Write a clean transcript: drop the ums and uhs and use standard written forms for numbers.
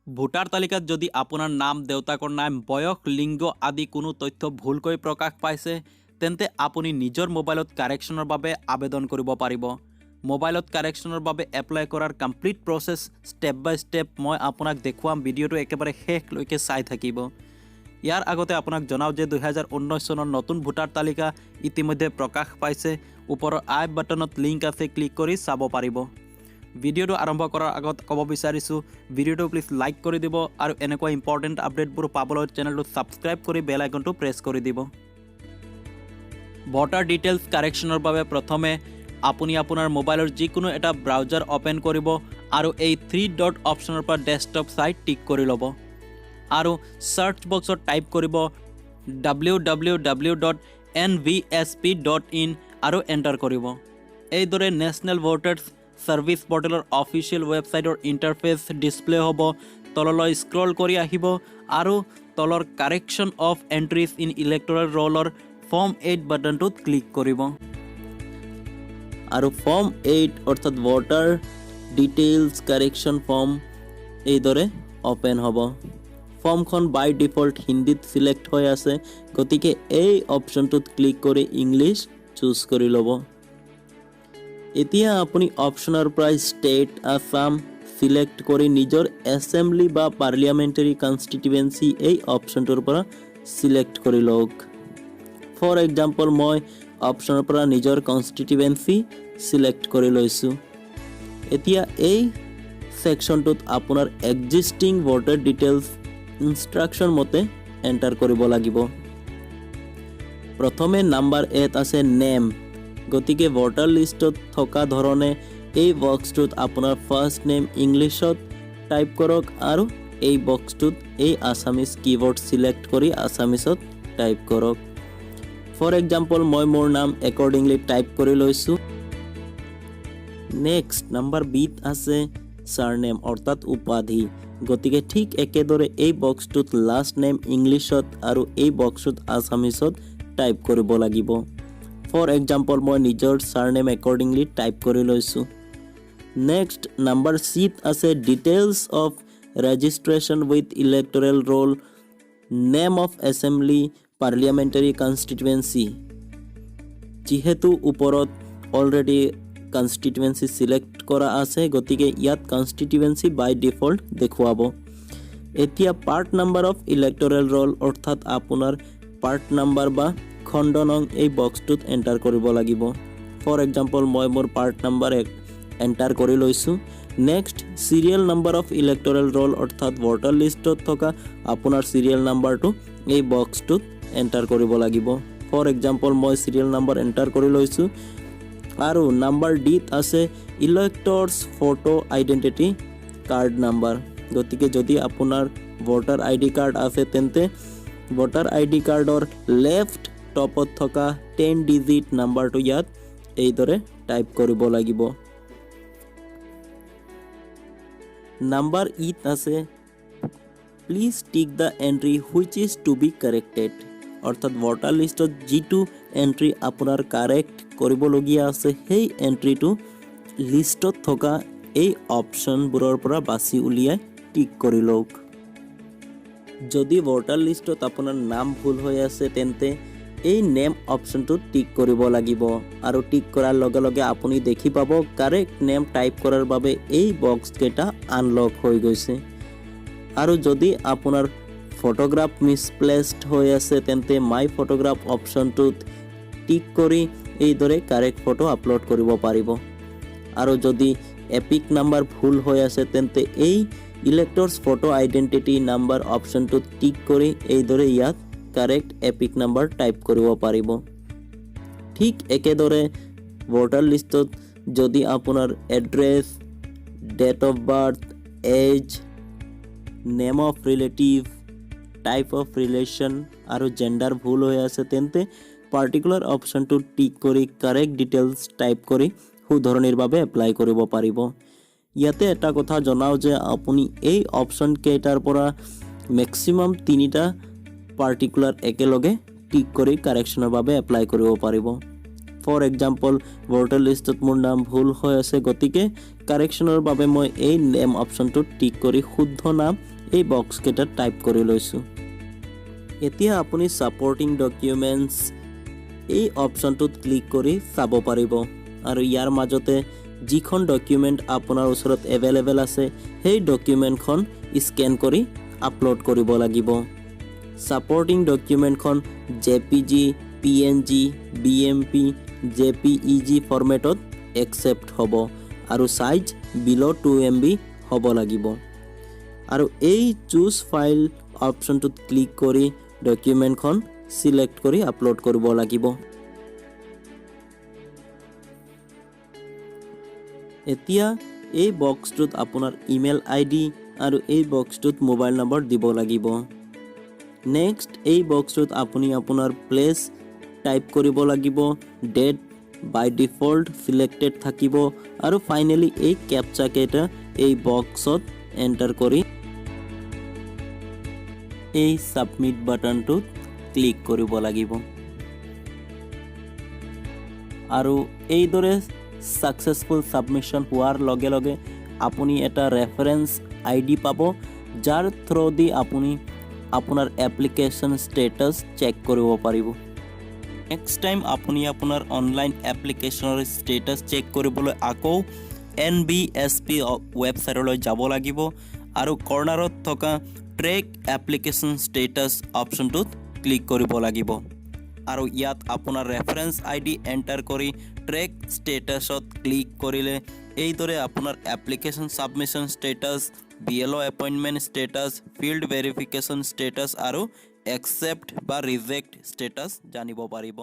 Voter তালিকাত যদি আপোনাৰ নাম, দেউতাকৰ নাম, বয়স, লিংগ আদি কোনো তথ্য ভুলকৈ প্ৰকাশ পাইছে তেন্তে আপুনি নিজৰ মোবাইলত কাৰেকশ্যনৰ বাবে আবেদন কৰিব পাৰিব। মোবাইলত কাৰেকশ্যনৰ বাবে এপ্লাই কৰাৰ কমপ্লিট প্ৰচেছ ষ্টেপ বাই ষ্টেপ মই আপোনাক দেখুৱাম। ভিডিঅ'টো একেবাৰে শেষলৈকে চাই থাকিব। ইয়াৰ আগতে আপোনাক জনাওঁ যে 2019 চনৰ নতুন ভোটাৰ তালিকা ইতিমধ্যে প্ৰকাশ পাইছে। ওপৰৰ আই বাটনত লিংক আছে, ক্লিক কৰি চাব পাৰিব। ভিডিঅ'টো আৰম্ভ কৰাৰ আগত ক'ব বিচাৰিছোঁ, ভিডিঅ'টো প্লিজ লাইক কৰি দিব আৰু এনেকুৱা ইম্পৰ্টেণ্ট আপডেটবোৰ পাবলৈ চেনেলটো ছাবস্ক্ৰাইব কৰি বেল আইকনটো প্ৰেছ কৰি দিব। ভোটাৰ ডিটেইলছ কাৰেকশ্যনৰ বাবে প্ৰথমে আপুনি আপোনাৰ মোবাইলৰ যিকোনো এটা ব্ৰাউজাৰ অ'পেন কৰিব আৰু এই 3 ডট অপশ্যনৰ পৰা ডেস্কটপ চাইট টিক কৰি ল'ব আৰু চাৰ্চ বক্সত টাইপ কৰিব www.nvsp.in আৰু এণ্টাৰ কৰিব। এইদৰে নেশ্যনেল ভোটাৰ্ছ সাৰ্ভিস পৰ্টেলৰ অফিচিয়েল ৱেবছাইটৰ ইণ্টাৰফেচ ডিসপ্লে হ'ব। তললৈ স্ক্ৰল কৰি আহিব আৰু তলৰ correction of entries in electoral ৰোলৰ ফৰ্ম 8 বাটনটোত ক্লিক কৰিব আৰু ফৰ্ম 8 অৰ্থাৎ ভোটাৰ ডিটেইলছ কাৰেকশ্যন ফৰ্ম এইদৰে অপেন হ'ব। ফৰ্মখন বাই ডিফল্ট হিন্দীত সিলেক্ট হৈ আছে, গতিকে এই অপশ্যনটোত ক্লিক কৰি ইংলিছ চুজ কৰি ল'ব। এতিয়া আপুনি অপশ্যনৰ পৰা ষ্টেট আসাম সিলেক্ট কৰি নিজৰ এছেম্বলি বা পাৰ্লিয়ামেণ্টাৰী কনষ্টিটুৱেঞ্চি এই অপশ্যনটোৰ পৰা সিলেক্ট কৰি লওক। ফৰ এক্সাম্পল মই অপশ্যনৰ পৰা নিজৰ কনষ্টিটুৱেঞ্চি সিলেক্ট কৰি লৈছোঁ। এতিয়া এই ছেকশ্যনটোত আপোনাৰ এক্সিষ্টিং ভোটাৰ ডিটেইলছ ইনষ্ট্ৰাকশ্যন মতে এণ্টাৰ কৰিব লাগিব। প্ৰথমে নাম্বাৰ 8 আছে নেম, গতিকে ভোটাৰ লিষ্টত থকা ধৰণে এই বক্সটোত আপোনাৰ ফাৰ্ষ্ট নেম ইংলিছত টাইপ কৰক আৰু এই বক্সটোত এই আছামিজ কিৱৰ্ড সিলেক্ট কৰি আছামিজত টাইপ কৰক। ফৰ এক্সাম্পল মই মোৰ নাম একৰ্ডিংলি টাইপ কৰি লৈছোঁ। নেক্সট নাম্বাৰ বিত আছে সাৰনেম অৰ্থাৎ উপাধি, গতিকে ঠিক একেদৰে এই বক্সটোত লাষ্ট নেম ইংলিছত আৰু এই বক্সটোত আছামিজত টাইপ কৰিব লাগিব। ফৰ এক্সাম্পল মই নিজৰ সাৰনেম একৰ্ডিংলি টাইপ কৰি লৈছোঁ। নেক্সট নাম্বাৰ চিত আছে details of registration with electoral roll, name of assembly parliamentary constituency. যিহেতু ওপৰত অলৰেডি কনষ্টিটুৱেঞ্চি সিলেক্ট কৰা আছে, গতিকে ইয়াত কনষ্টিটুৱেঞ্চি বাই ডিফল্ট দেখুৱাব। এতিয়া part number of electoral roll অৰ্থাৎ আপোনাৰ পাৰ্ট নাম্বাৰ বা খণ্ড নং এই বক্সটোত এণ্টাৰ কৰিব লাগিব। ফৰ এক্সাম্পল মই মোৰ পাৰ্ট নাম্বাৰ এণ্টাৰ কৰি লৈছোঁ। Next serial number of electoral roll অৰ্থাৎ ভোটাৰ লিষ্টত থকা আপোনাৰ চিৰিয়েল নাম্বাৰটো এই বক্সটোত এণ্টাৰ কৰিব লাগিব। ফৰ এক্সাম্পল মই চিৰিয়েল নাম্বাৰ এণ্টাৰ কৰি লৈছোঁ আৰু নাম্বাৰ ডিত আছে ইলেক্টৰ্ছ ফটো আইডেণ্টিটি কাৰ্ড নাম্বাৰ, গতিকে যদি আপোনাৰ ভোটাৰ ID কাৰ্ড আছে তেন্তে ভোটাৰ ID কাৰ্ডৰ লেফ্ট টপত থকা 10 ডিজিট নাম্বাৰটো ইয়াত এইদৰে টাইপ কৰিব লাগিব। নাম্বাৰ ইত আছে please tick the entry which is to be corrected, অৰ্থাৎ ভোটাৰ লিষ্টত যিটো এণ্ট্ৰি আপোনাৰ কাৰেক্ট কৰিবলগীয়া আছে সেই এণ্ট্ৰিটো লিষ্টত থকা এই অপশ্যনবোৰৰ পৰা বাছি উলিয়াই টিক কৰি লওক। যদি ভোটাৰ লিষ্টত আপোনাৰ নাম ভুল হৈ আছে তেন্তে এই নেম অপশ্যনটোত টিক কৰিব লাগিব আৰু টিক কৰাৰ লগে লগে আপুনি দেখি পাব কাৰেক্ট নেম টাইপ কৰাৰ বাবে এই বক্সকেইটা আনলক হৈ গৈছে। আৰু যদি আপোনাৰ ফটোগ্ৰাফ মিছপ্লেচড হৈ আছে তেন্তে মাই ফটোগ্ৰাফ অপশ্যনটোত টিক কৰি এইদৰে কাৰেক্ট ফটো আপলোড কৰিব পাৰিব। আৰু যদি এপিক নাম্বাৰ ভুল হৈ আছে তেন্তে এই ইলেক্টৰ্ছ ফটো আইডেণ্টিটি নাম্বাৰ অপশ্যনটোত টিক কৰি এইদৰে ইয়াত কাৰেক্ট এপিক নাম্বাৰ টাইপ কৰিব পাৰিব। ঠিক একেদৰে ভোটাৰ লিষ্টত যদি আপোনাৰ address, date of birth, age, name of relative, type of relation আৰু জেণ্ডাৰ ভুল হৈ আছে তেন্তে পাৰ্টিকুলাৰ অপশ্যনটোত টিক কৰি কাৰেক্ট ডিটেইলছ টাইপ কৰি শুধৰণিৰ বাবে এপ্লাই কৰিব পাৰিব। ইয়াতে এটা কথা জনাওঁ যে আপুনি এই অপশ্যন কেইটাৰ পৰা মেক্সিমাম 3টা পাৰ্টিকুলাৰ একেলগে টিক কৰি কাৰেকশ্যনৰ বাবে এপ্লাই কৰিব পাৰিব। ফৰ এক্সাম্পল ভোটাৰ লিষ্টত মোৰ নাম ভুল হৈ আছে, গতিকে কাৰেকশ্যনৰ বাবে মই এই নেম অপশ্যনটোত টিক কৰি শুদ্ধ নাম এই বক্স কেইটা টাইপ কৰি লৈছোঁ। এতিয়া আপুনি ছাপৰ্টিং ডকুমেণ্টছ এই অপশ্যনটোত ক্লিক কৰি চাব পাৰিব আৰু ইয়াৰ মাজতে যিখন ডকুমেণ্ট আপোনাৰ ওচৰত এভেইলেবল আছে সেই ডকুমেণ্টখন স্কেন কৰি আপলোড কৰিব লাগিব। ছাপৰ্টিং ডকুমেণ্টখন JPG, PNG, BMP, JPEG ফৰ্মেটত একচেপ্ট হ'ব আৰু সাইজ বিলো 2 MB হ'ব লাগিব। আৰু এই চুজ ফাইল অপশ্যনটোত ক্লিক কৰি ডকুমেণ্টখন সিলেক্ট কৰি আপলোড কৰিব লাগিব। এতিয়া এই বক্সটোত আপোনাৰ ইমেইল ID আৰু এই বক্সটোত মোবাইল নম্বৰ দিব লাগিব। নেক্সট এই বক্সটোত আপুনি আপোনাৰ প্লেচ টাইপ কৰিব লাগিব, ডেট বাই ডিফল্ট সিলেক্টেড থাকিব আৰু ফাইনেলি এই ক্যাপচা কেইটা এই বক্সত এন্টাৰ কৰি এই সাবমিট বাটনটোত ক্লিক কৰিব লাগিব। আৰু এইদৰে সাকসেসফুল সাবমিশন হোৱাৰ লগে লগে আপুনি এটা ৰেফাৰেন্স ID পাব, যাৰ থ্ৰু দি আপুনি আপোনাৰ এপ্লিকেশন ষ্টেটাস চেক কৰিব পাৰিব। নেক্সট টাইম আপুনি আপোনাৰ অনলাইন এপ্লিকেশনৰ ষ্টেটাস চেক কৰিবলৈ আকৌ NBSP ৱেবছাইটলৈ যাব লাগিব আৰু কৰ্নাৰত থকা ট্ৰেক এপ্লিকেশন ষ্টেটাস অপশ্যনটোত ক্লিক কৰিব লাগিব আৰু ইয়াত আপোনাৰ ৰেফাৰেন্স ID এন্টাৰ কৰি ট্ৰেক ষ্টেটাসত ক্লিক কৰিলে এইদৰে আপোনাৰ application submission status, BLO appointment status, field verification status আৰু একসেপ্ট বা ৰিজেক্ট ষ্টেটাস জানিব পাৰিব।